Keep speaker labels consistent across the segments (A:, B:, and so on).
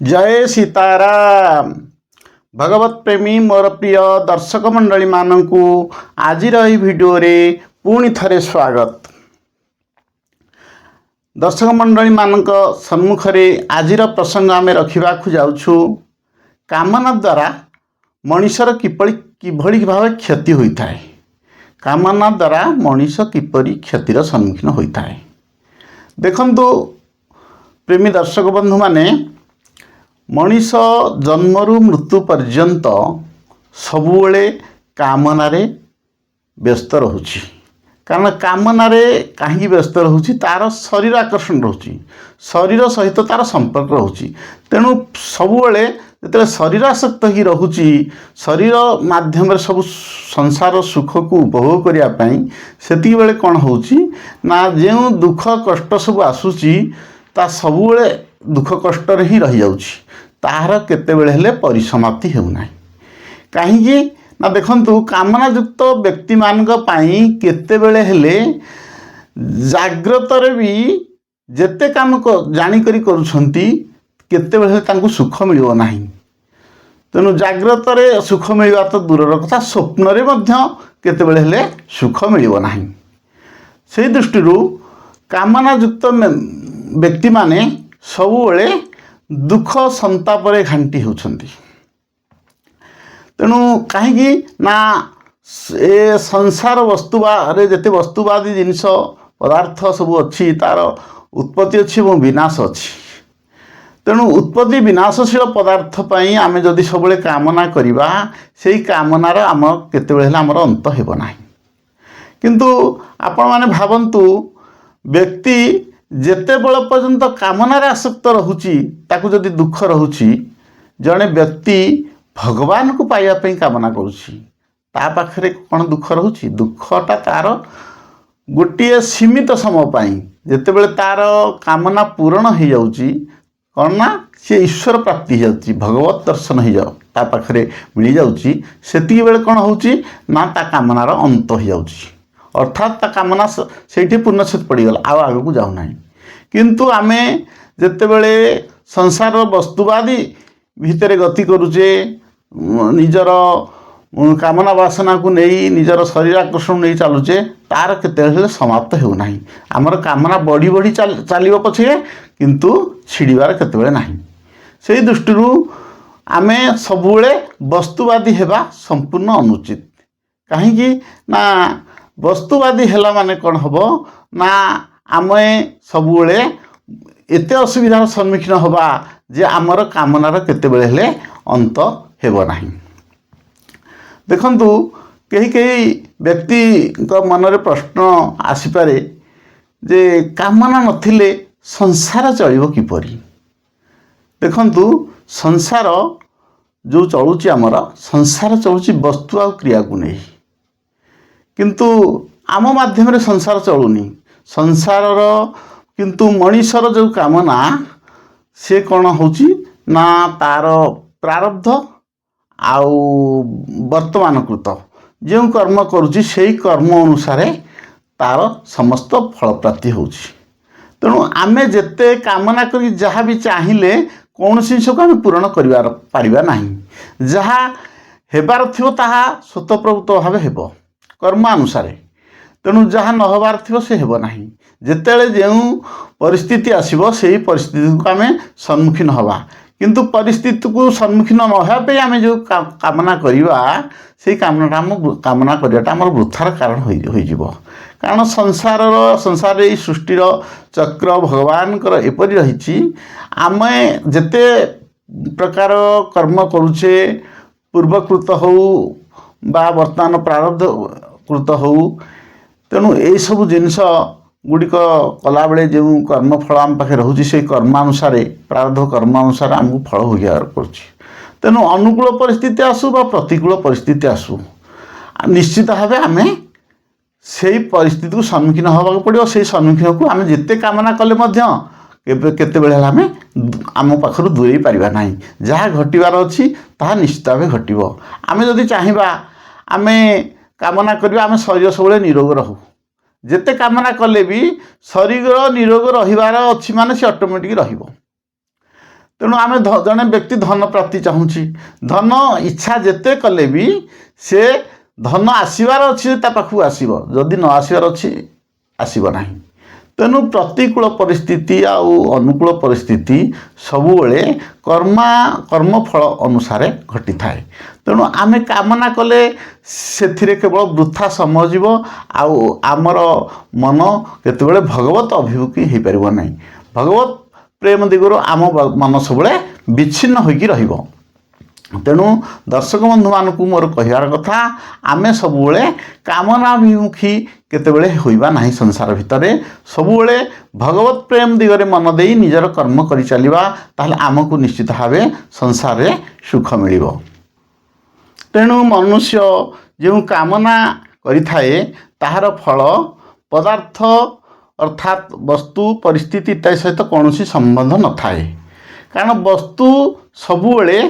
A: जय सीताराम। भगवत प्रेमी मोर प्रिय दर्शक मंडली मानू आज भिडियो रे पुणी थरे स्वागत। दर्शक मंडली मान सम्मुखरे आज प्रसंग आम रखा जाऊँ कामना द्वारा मनीषर किभली भाव क्षति होता है। कामना द्वारा मनीष किपरि क्षतिर सम्मुखीन होता है। देखंतु प्रेमी दर्शक बंधु माने मनीष जन्मरू मृत्यु पर्यंत सबुबले कामनारे व्यस्त रोची। कारण कामनारे कहीं व्यस्त रोची तार शरीर आकर्षण रोची, शरीर सहित तार संपर्क रोची। तेणु सबुबले जो शरीर आसक्त ही रोची, शरीर माध्यम सब संसार सुख को उपभोग करने से बेले कौन होची ना जो दुख कष्ट सब आसूची ता सबुबले दुख कष्ट ही रही जाउची। तार केतेबेले हेले परिसमाप्ति हेउना कहीं ना। देखंतु कामना युक्त व्यक्ति मानक पई केतेबेले हेले जाग्रत रे भी जेते काम जानी करी करूछंती केतेबेले तांको सुख मिलिबो नाही। तेणु जाग्रत रे सुख मिलवा तो दूरर कथा, स्वप्न रे मध्य केतेबेले हेले सुख मिलिबो नाही। से दृष्टि कामना युक्त व्यक्ति माने सबुबले दुख संताप रे घांटी होछंती। तेणु कहीं ना ए संसार वस्तुवाद जेते वस्तुवादी जिनिस पदार्थ सब अच्छी तार उत्पत्ति अच्छी और विनाश अच्छी। तेणु उत्पत्ति विनाशशील पदार्थ पई आमे जदि सबले कामना करिबा सेही कामनार आम केतेबेले हेले आमर अंत हेबो नाही। किंतु आपण माने भावंतु व्यक्ति जेते बल पर्यंत कामनार आसक्त रहुची ताकू जदि दुख रहुची, जड़े व्यक्ति भगवान को पाइबा पई कामना करुची ता पाखरे कौन दुख रहुची। दुखटा तार गोटे सीमित समय पाई जेते बेले तार कामना पूर्ण हो जाउची कौन ना से ईश्वर प्राप्ति हो जाउची, भगवत दर्शन हो जाउ ता पाखरे मिल जाउची। सेति बेले कौन होउची ना ता कामनार अंत हो जाउची, अर्थात ता कामना से पूर्णछेद पड़गला आउ आग को जाऊ नहीं। किंतु आमे जेतेबेले संसार वस्तुवादी भितर गति करुचे, निजर कामना वासना को नहीं निजर शरीर आकर्षण नहीं चलुचे तार केते समाप्त हो नहीं। आमर कामना बढ़ी बढ़ी चलो पछे किंतु छिड़बार केते नहीं। से दृष्टि आमे सबुले वस्तुवादी हेबा संपूर्ण अनुचित। कहीं ना वस्तुवादी हेला माने कौन हबो ना आमे सबुले एते असुविधार सम्मुखीन हवा जे आमर कामनार केतेबेले हेले अंत हेबो नाही। देखंतु कई व्यक्ति मनरे प्रश्न आसीपारे जे कामना नथिले संसार चलिबो किपरि। देखंतु संसार जो चलुची आमर संसार चलुची वस्तु आ क्रिया को नहीं, किंतु आम माध्यम संसार चलुनी। संसार किंतु मनीषर जो कामना से कौन होची ना तार प्रारब्ध आउ वर्तमान कृत जो कर्म करुची से कर्म अनुसार तार समस्त फल प्राप्ति होची। तेणु आमे जेते कामना करी जहाँ भी चाहिए कौन जिनिस को आम पूरण कर पारिबा नाही। जहाँ हेबार थिबो ताहा स्वतःप्रभुत्व भाव हेबो कर्म अनुसार। तेणु जहाँ न हबार थिबो से हेबो नाही। जेतेले जो परिस्थिति आसीबो सेही परिस्थिति को आमे सम्मुखीन हवा, किंतु परिस्थिति को सम्मुखीन न होबे आमे जो कामना करिबा सेही कामना करियाटा हमर वृथार कारण होई जिवो। कारण संसार ए सृष्टिर चक्र भगवान एपरि रहिछि। आमे जेते प्रकार कर्म करुचे पूर्वकृत हो बा वर्तमान प्रारब्ध कृत हो, तेणु यही सब जिनिस गुड़िक कला बेले जो कर्मफल आम पाखे रोचे से कर्मानुसार प्रारब्ध कर्मानुसार आमको फल भोगार पड़ुछि। तेणु अनुकूल परिस्थिति आसू बा प्रतिकूल परिस्थिति आसू निश्चित भाव आम से परिस्थिति को सम्मुखीन होगा पड़ो। से सम्मुखीन को आम जिते कामना कले केतेबेले आम आम पाखर दूरे पारिबा नाही। जहाँ घटवार अच्छी ताहा निश्चित भाव घटो। आम जदि चाहिबा आम कामना करबा आम शरीर सब निरोग रहू। जेते कामना कले भी शरीर निरोग रहिबार अच्छी माने से ऑटोमेटिक रहिबो। तेणु आम जड़े व्यक्ति धन प्राप्ति चाहूँगी धन इच्छा जेते कले भी से धन आसबार अच्छी पाखु आसब जदि न आसबार अच्छी आसब ना तेणु प्रतिकूल परिस्थिति आउ अनुकूल परिस्थिति सबुबले कर्मफल अनुसार घटी थाए तेणु आम कामना कले से केवल वृथा समय जीव आमर मन केतबेले भगवत अभिमुखी हो पार ना भगवत प्रेम दिगरो आम मन सब विच्छिन्न होगी रहिबो तेणु दर्शक बंधु मानक मोर कहिवार कथा आमे सबुबले कामनाभिमुखी केतेबेले होइबा नाही संसार भितर सबुबले भगवत प्रेम दिगरे मन देई निजर कर्म करि चलिबा ताहले आमको निश्चित भावे संसार रे सुख मिलिबो तेणु मनुष्य जो कामना करिथाए ताहार फल पदार्थ अर्थात वस्तु परिस्थिति सहित कौन संबंध न थाए कारण वस्तु सबुबले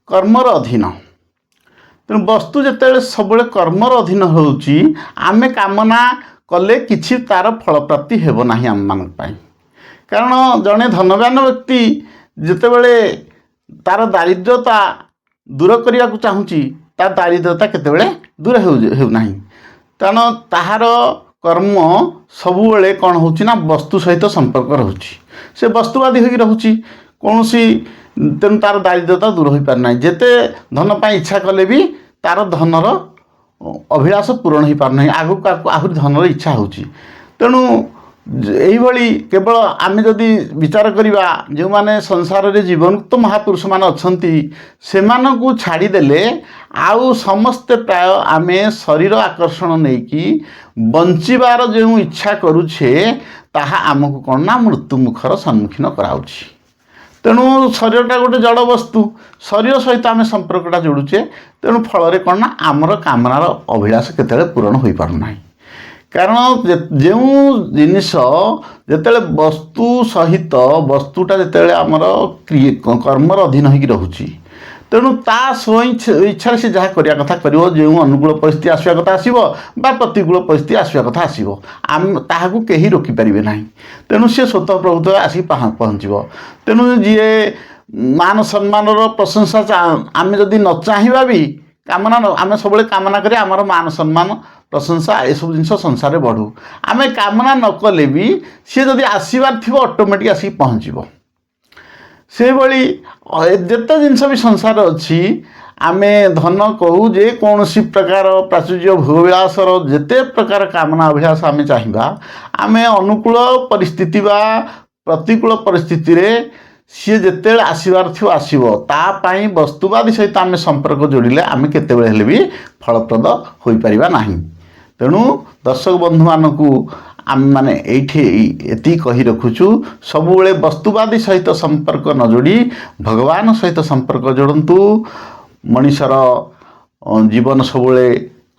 A: कर्मर अधीन तेणु वस्तु जिते सब कर्मर अधीन होउची आमे कामना कले किछि तार फल प्राप्ति हेबो नाही आम मान पाई कारण जड़े धनवान व्यक्ति जितेबले तार दारिद्र्यता दूर करने को चाहूँगी तार दारिद्र्यता केतेबेले दूर हो नाही कारण ताहार कर्म सबुबले कौन होची ना वस्तु सहित संपर्क रोची से वस्तुवादी होगी रोची कौन सी तेणु तार दारिद्र्यता दूर हो पार ना जिते धन पाई इच्छा कले भी तार धनर अभिलाष पूरण हो पार ना आगक आहरी धनर इच्छा होची तेणु यही केवल आम जदि विचार करवा जो माने संसार रे जीवनमुक्त महापुरुष मान अच्छी से छाड़देले आउ समस्ते प्राय आम शरीर आकर्षण नहीं कि बंचार जो इच्छा करुछे ताहा आमको कौन ना मृत्यु मुखर सम्मुखीन कराउछि तेणु शरीरटा गोटे जड़ वस्तु शरीर सहित आम संपर्कटा जोड़ुचे तेणु फल कौन ना आमर कामनार अभिलाष केतेबेले पूरण हो पार ना कारण जो जिनिस जिते वस्तु सहित वस्तुटा जिते आमर कर्मर अधीन होगी रोची तेणु ता स्व इच्छा से जहाँ करने कथा कर जो अनुकूल परिस्थिति आसवा कथा आसो बा प्रतिकूल परिस्थिति आसवा कथा आसो आम ताहाकू कहीं रोकिपारे ना तेणु सी स्वतः प्रभुत्व आसिक पहुँचब तेणु जी मान सम्मान प्रशंसा आम जदि न चाहिए भी कामना आम सब कामना करें आमर मान सम्मान प्रशंसा ये सब जिन संसार बढ़ू आम कामना न कले भी सी जदि आसबार थी ऑटोमेटिक आसिक पहुँचब से भली जिते जिनस भी संसार अच्छी आमे धन कहू जे कौन सी प्रकार प्राचुर्य भोगविलासर जिते प्रकार कामना अभिलाष आम चाहिए आम अनुकूल परिस्थिति बा प्रतिकूल परिस्थिति रे सी जिते आसबार थी आसब तापाई वस्तुवादी सहित आम संपर्क जोड़िले आम केतेबेले भी फलप्रद हो पारिबा नाही तेणु दर्शक बंधु मानकू आम माने एटी कही रखुचु सबुबले वस्तुवादी सहित संपर्क न जोड़ी भगवान सहित संपर्क जोड़ंतु मनीषर जीवन सबुबले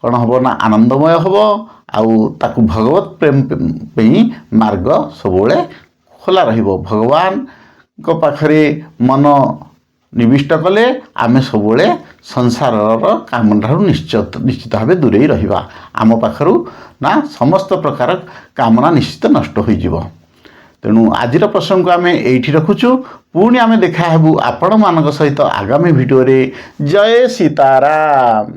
A: कौन हम ना आनंदमय हम आउ ताकू भगवत प्रेम पे मार्ग सबुबले खोला रहिबो भगवान को पाखरे मन निविष्ट कले आमे सबुबले संसार कामना निश्चित भाव दूरे रहिबा आम पाखरु ना समस्त प्रकार कामना निश्चित नष्ट हो जिवो तेणु आजिर प्रसंग को आम एठी रखुचु पुणी आम देखा हेबु आपण मानक सहित आगामी भिडियो रे जय सीताराम।